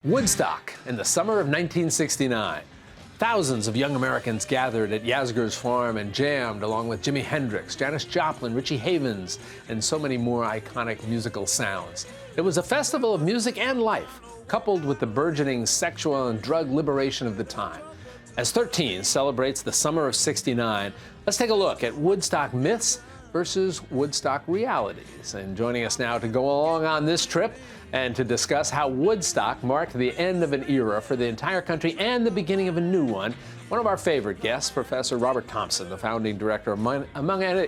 Woodstock in the summer of 1969. Thousands of young Americans gathered at Yasgur's farm and jammed along with Jimi Hendrix, Janis Joplin, Richie Havens, and so many more iconic musical sounds. It was a festival of music and life, coupled with the burgeoning sexual and drug liberation of the time. As 13 celebrates the summer of '69, let's take a look at Woodstock myths versus Woodstock realities. And joining us now to go along on this trip and to discuss how Woodstock marked the end of an era for the entire country and the beginning of a new one of our favorite guests, Professor Robert Thompson, the founding director, among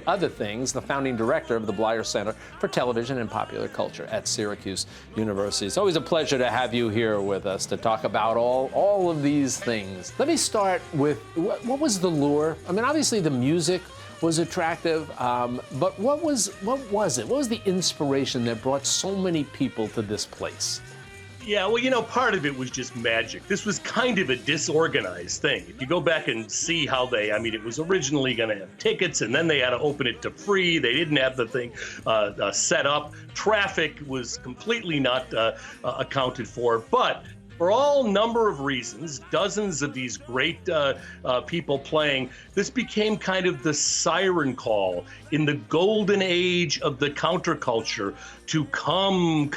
other things, the founding director of the Bleier Center for Television and Popular Culture at Syracuse University. It's always a pleasure to have you here with us to talk about all of these things. Let me start with, what was the lure? I mean, obviously the music was attractive, but what was it? What was the inspiration that brought so many people to this place? Yeah, well, part of it was just magic. This was kind of a disorganized thing. If you go back and see how it was originally going to have tickets, and then they had to open it to free. They didn't have the thing set up. Traffic was completely not accounted for, but for all number of reasons, dozens of these great people playing, this became kind of the siren call in the golden age of the counterculture to come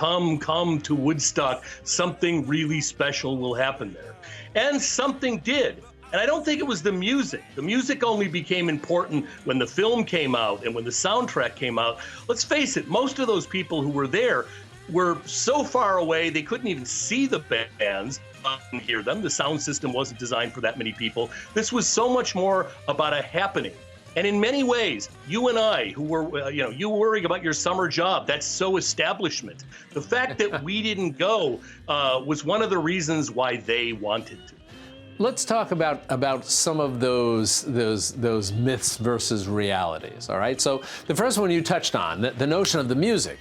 to Woodstock. Something really special will happen there. And something did. And I don't think it was the music. The music only became important when the film came out and when the soundtrack came out. Let's face it, most of those people who were there were so far away they couldn't even see the bands and hear them. The sound system wasn't designed for that many people. This was so much more about a happening. And in many ways, you and I, who were, you worrying about your summer job, that's so establishment. The fact that we didn't go was one of the reasons why they wanted to. Let's talk about some of those myths versus realities. All right. So the first one you touched on, the notion of the music,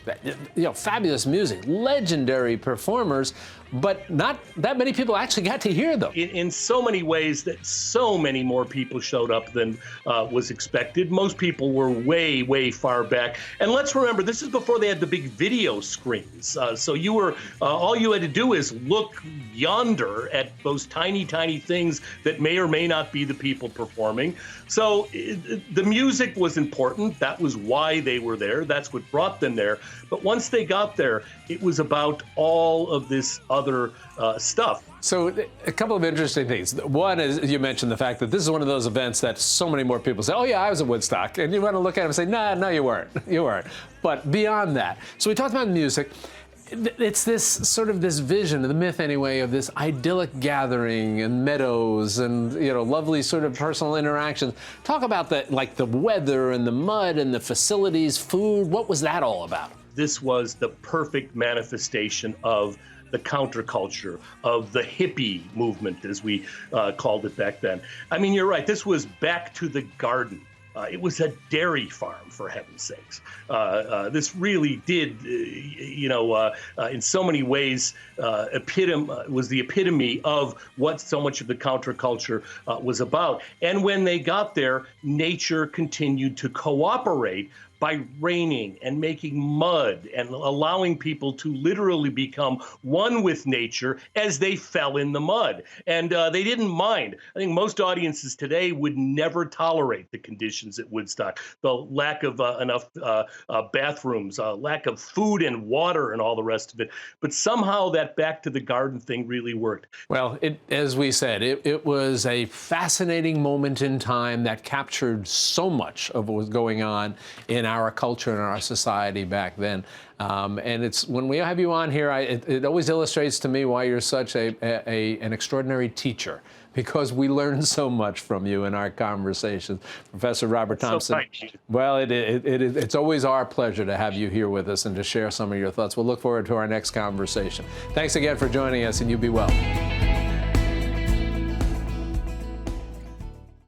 fabulous music, legendary performers, but not that many people actually got to hear them. In so many ways, that so many more people showed up than was expected. Most people were way far back. And let's remember, this is before they had the big video screens. So you were all you had to do is look yonder at those tiny things that may or may not be the people performing. So the music was important. That was why they were there. That's what brought them there. But once they got there, it was about all of this other stuff. So a couple of interesting things. One is, you mentioned the fact that this is one of those events that so many more people say, oh yeah, I was at Woodstock. And you want to look at them and say, no, you weren't. You weren't. But beyond that, so we talked about music. It's this vision, the myth anyway, of this idyllic gathering and meadows and lovely sort of personal interactions. Talk about the weather and the mud and the facilities, food. What was that all about? This was the perfect manifestation of the counterculture, of the hippie movement, as we called it back then. I mean, you're right. This was back to the garden. It was a dairy farm, for heaven's sakes. This really did, in so many ways, was the epitome of what so much of the counterculture was about. And when they got there, nature continued to cooperate by raining and making mud and allowing people to literally become one with nature as they fell in the mud. And they didn't mind. I think most audiences today would never tolerate the conditions at Woodstock, the lack of enough bathrooms, lack of food and water and all the rest of it. But somehow that back to the garden thing really worked. Well, as we said, it was a fascinating moment in time that captured so much of what was going on in our culture and our society back then. And it's when we have you on here, it always illustrates to me why you're such an extraordinary teacher, because we learn so much from you in our conversations. Professor Robert Thompson. So well, it's always our pleasure to have you here with us and to share some of your thoughts. We'll look forward to our next conversation. Thanks again for joining us, and you be well.